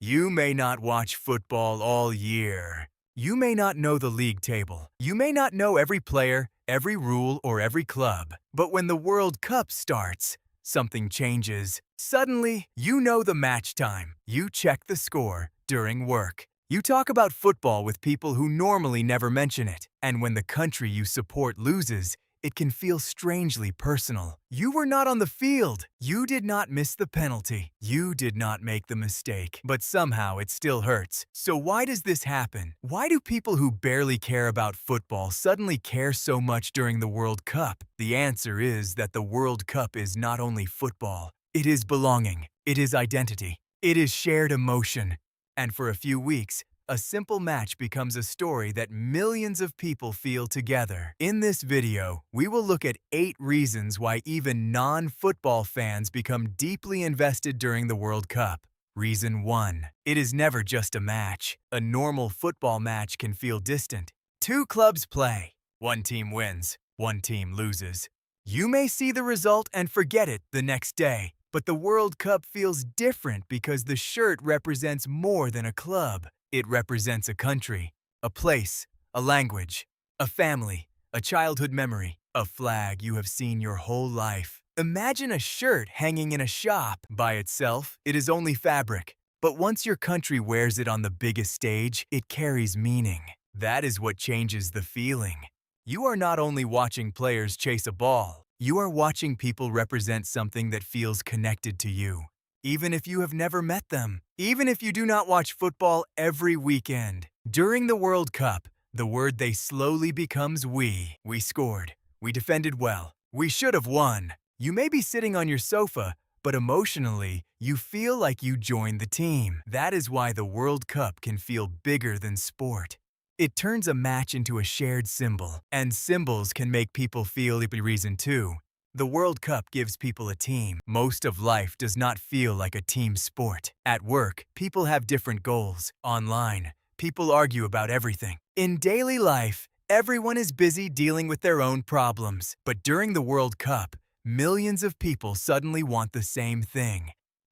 You may not watch football all year. You may not know the league table. You may not know every player, every rule, or every club. But when the World Cup starts, something changes. Suddenly, you know the match time. You check the score during work. You talk about football with people who normally never mention it. And when the country you support loses, it can feel strangely personal. You were not on the field. You did not miss the penalty. You did not make the mistake. But somehow it still hurts. So why does this happen? Why do people who barely care about football suddenly care so much during the World Cup? The answer is that the World Cup is not only football. It is belonging. It is identity. It is shared emotion. And for a few weeks, a simple match becomes a story that millions of people feel together. In this video, we will look at 8 reasons why even non-football fans become deeply invested during the World Cup. Reason 1. It is never just a match. A normal football match can feel distant. 2 clubs play. One team wins, one team loses. You may see the result and forget it the next day. But the World Cup feels different because the shirt represents more than a club. It represents a country, a place, a language, a family, a childhood memory, a flag you have seen your whole life. Imagine a shirt hanging in a shop. By itself, it is only fabric. But once your country wears it on the biggest stage, it carries meaning. That is what changes the feeling. You are not only watching players chase a ball, you are watching people represent something that feels connected to you. Even if you have never met them, even if you do not watch football every weekend. During the World Cup, the word they slowly becomes we. We scored. We defended well. We should have won. You may be sitting on your sofa, but emotionally, you feel like you joined the team. That is why the World Cup can feel bigger than sport. It turns a match into a shared symbol, and symbols can make people feel a reason too. The World Cup gives people a team. Most of life does not feel like a team sport. At work, people have different goals. Online, people argue about everything. In daily life, everyone is busy dealing with their own problems. But during the World Cup, millions of people suddenly want the same thing.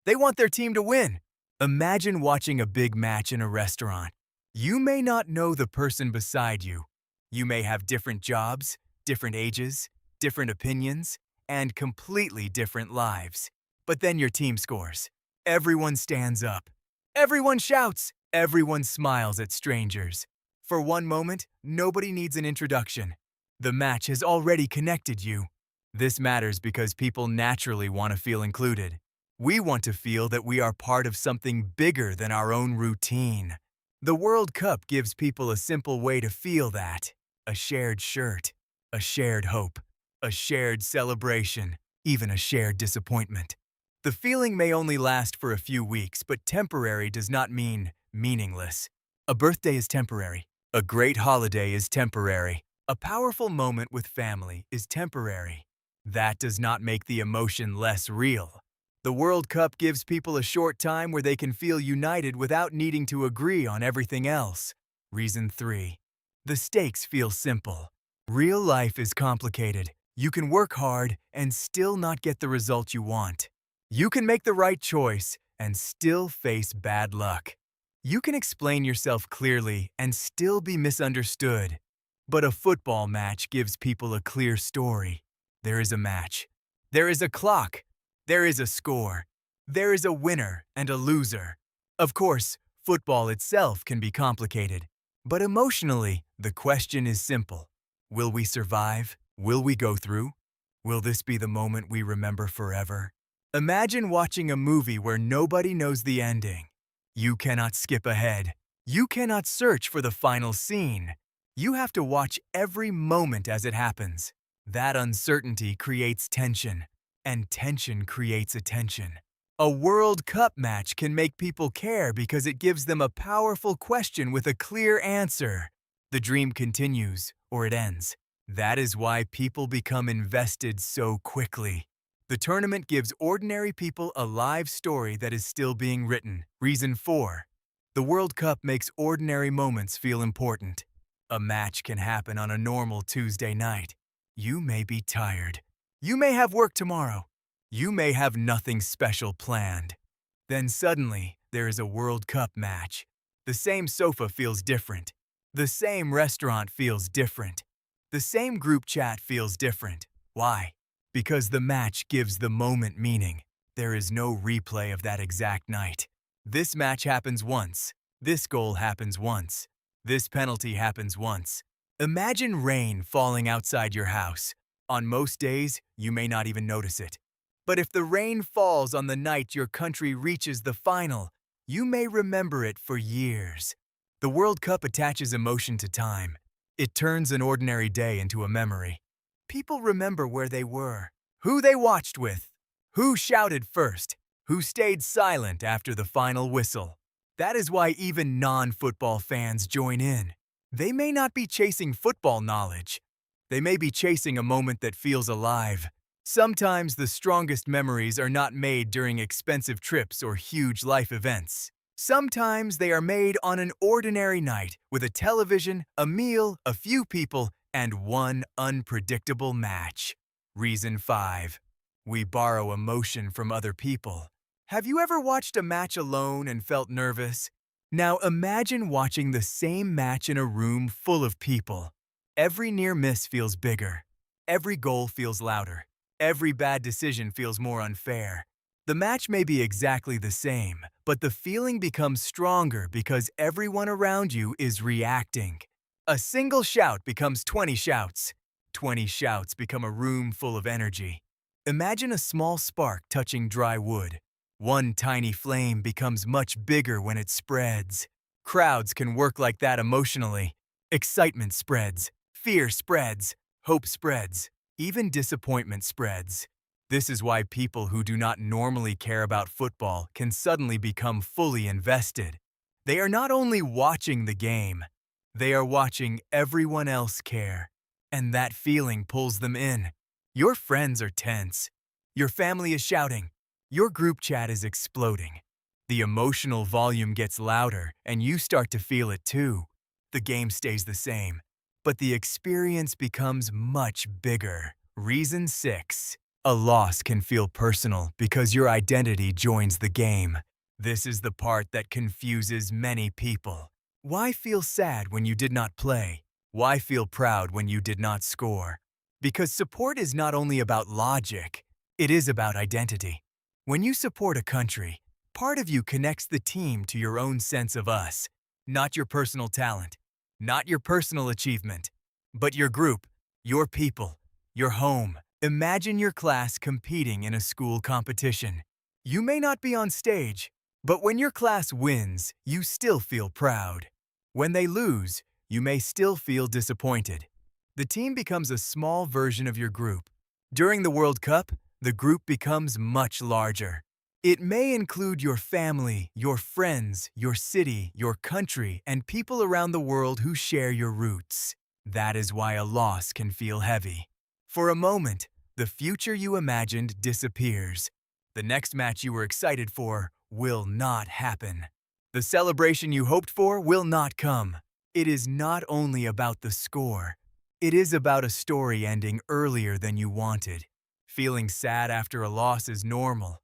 They want their team to win. Imagine watching a big match in a restaurant. You may not know the person beside you. You may have different jobs, different ages, different opinions, and completely different lives. But then your team scores. Everyone stands up. Everyone shouts. Everyone smiles at strangers. For one moment, nobody needs an introduction. The match has already connected you. This matters because people naturally want to feel included. We want to feel that we are part of something bigger than our own routine. The World Cup gives people a simple way to feel that. A shared shirt, a shared hope, a shared celebration, even a shared disappointment. The feeling may only last for a few weeks, but temporary does not mean meaningless. A birthday is temporary. A great holiday is temporary. A powerful moment with family is temporary. That does not make the emotion less real. The World Cup gives people a short time where they can feel united without needing to agree on everything else. Reason 3. The stakes feel simple. Real life is complicated. You can work hard and still not get the result you want. You can make the right choice and still face bad luck. You can explain yourself clearly and still be misunderstood. But a football match gives people a clear story. There is a match. There is a clock. There is a score. There is a winner and a loser. Of course, football itself can be complicated. But emotionally, the question is simple. Will we survive? Will we go through? Will this be the moment we remember forever? Imagine watching a movie where nobody knows the ending. You cannot skip ahead. You cannot search for the final scene. You have to watch every moment as it happens. That uncertainty creates tension, and tension creates attention. A World Cup match can make people care because it gives them a powerful question with a clear answer. The dream continues, or it ends. That is why people become invested so quickly. The tournament gives ordinary people a live story that is still being written. Reason 4. The World Cup makes ordinary moments feel important. A match can happen on a normal Tuesday night. You may be tired. You may have work tomorrow. You may have nothing special planned. Then suddenly, there is a World Cup match. The same sofa feels different. The same restaurant feels different. The same group chat feels different. Why? Because the match gives the moment meaning. There is no replay of that exact night. This match happens once. This goal happens once. This penalty happens once. Imagine rain falling outside your house. On most days, you may not even notice it. But if the rain falls on the night your country reaches the final, you may remember it for years. The World Cup attaches emotion to time. It turns an ordinary day into a memory. People remember where they were, who they watched with, who shouted first, who stayed silent after the final whistle. That is why even non-football fans join in. They may not be chasing football knowledge. They may be chasing a moment that feels alive. Sometimes the strongest memories are not made during expensive trips or huge life events. Sometimes they are made on an ordinary night with a television, a meal, a few people, and one unpredictable match. Reason 5. We borrow emotion from other people. Have you ever watched a match alone and felt nervous? Now imagine watching the same match in a room full of people. Every near miss feels bigger. Every goal feels louder. Every bad decision feels more unfair. The match may be exactly the same, but the feeling becomes stronger because everyone around you is reacting. A single shout becomes 20 shouts. 20 shouts become a room full of energy. Imagine a small spark touching dry wood. One tiny flame becomes much bigger when it spreads. Crowds can work like that emotionally. Excitement spreads. Fear spreads. Hope spreads. Even disappointment spreads. This is why people who do not normally care about football can suddenly become fully invested. They are not only watching the game, they are watching everyone else care. And that feeling pulls them in. Your friends are tense. Your family is shouting. Your group chat is exploding. The emotional volume gets louder, and you start to feel it too. The game stays the same, but the experience becomes much bigger. Reason 6. A loss can feel personal because your identity joins the game. This is the part that confuses many people. Why feel sad when you did not play? Why feel proud when you did not score? Because support is not only about logic, it is about identity. When you support a country, part of you connects the team to your own sense of us, not your personal talent, not your personal achievement, but your group, your people, your home. Imagine your class competing in a school competition. You may not be on stage, but when your class wins, you still feel proud. When they lose, you may still feel disappointed. The team becomes a small version of your group. During the World Cup, the group becomes much larger. It may include your family, your friends, your city, your country, and people around the world who share your roots. That is why a loss can feel heavy. For a moment, the future you imagined disappears. The next match you were excited for will not happen. The celebration you hoped for will not come. It is not only about the score. It is about a story ending earlier than you wanted. Feeling sad after a loss is normal.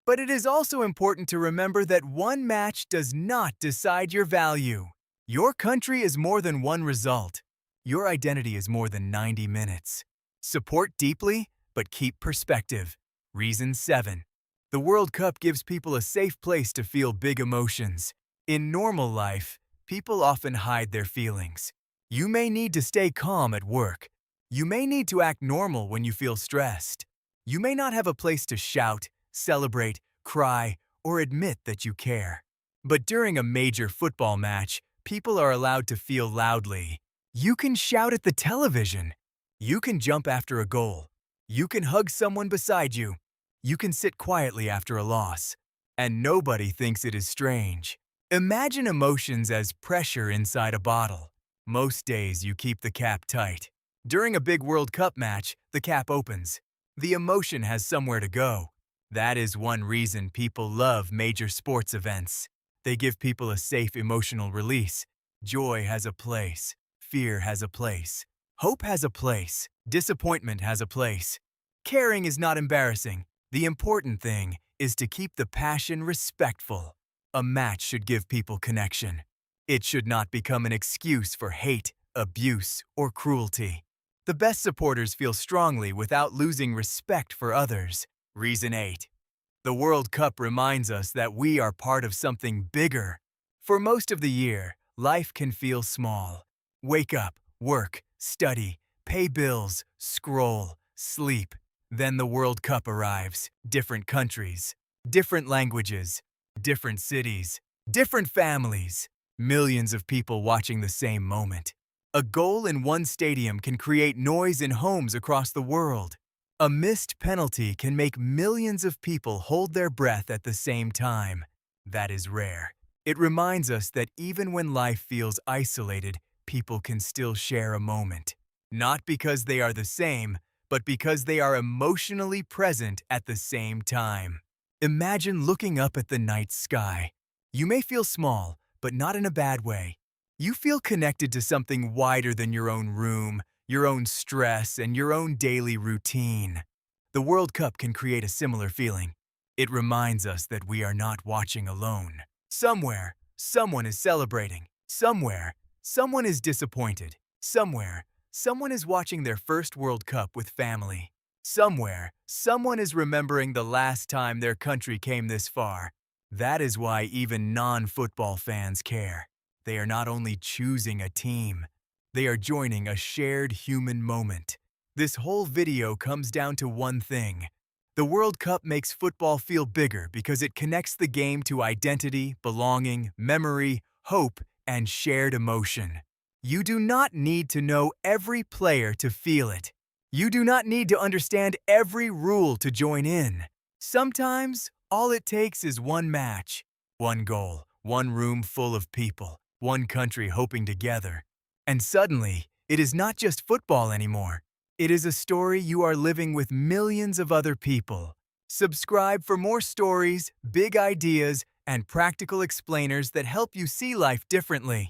But it is also important to remember that one match does not decide your value. Your country is more than one result. Your identity is more than 90 minutes. Support deeply, but keep perspective. Reason 7. The World Cup gives people a safe place to feel big emotions. In normal life, people often hide their feelings. You may need to stay calm at work. You may need to act normal when you feel stressed. You may not have a place to shout, celebrate, cry, or admit that you care. But during a major football match, people are allowed to feel loudly. You can shout at the television. You can jump after a goal. You can hug someone beside you. You can sit quietly after a loss. And nobody thinks it is strange. Imagine emotions as pressure inside a bottle. Most days you keep the cap tight. During a big World Cup match, the cap opens. The emotion has somewhere to go. That is one reason people love major sports events. They give people a safe emotional release. Joy has a place. Fear has a place. Hope has a place. Disappointment has a place. Caring is not embarrassing. The important thing is to keep the passion respectful. A match should give people connection. It should not become an excuse for hate, abuse, or cruelty. The best supporters feel strongly without losing respect for others. Reason 8. The World Cup reminds us that we are part of something bigger. For most of the year, life can feel small. Wake up, work, study, pay bills, scroll, sleep. Then the World Cup arrives. Different countries, different languages, different cities, different families. Millions of people watching the same moment. A goal in one stadium can create noise in homes across the world. A missed penalty can make millions of people hold their breath at the same time. That is rare. It reminds us that even when life feels isolated, people can still share a moment. Not because they are the same, but because they are emotionally present at the same time. Imagine looking up at the night sky. You may feel small, but not in a bad way. You feel connected to something wider than your own room, your own stress, and your own daily routine. The World Cup can create a similar feeling. It reminds us that we are not watching alone. Somewhere, someone is celebrating. Somewhere, someone is disappointed. Somewhere, someone is watching their first World Cup with family. Somewhere, someone is remembering the last time their country came this far. That is why even non-football fans care. They are not only choosing a team, they are joining a shared human moment. This whole video comes down to one thing. The World Cup makes football feel bigger because it connects the game to identity, belonging, memory, hope, and shared emotion. You do not need to know every player to feel it. You do not need to understand every rule to join in. Sometimes, all it takes is one match, one goal, one room full of people, one country hoping together. And suddenly, it is not just football anymore. It is a story you are living with millions of other people. Subscribe for more stories, big ideas, and practical explainers that help you see life differently.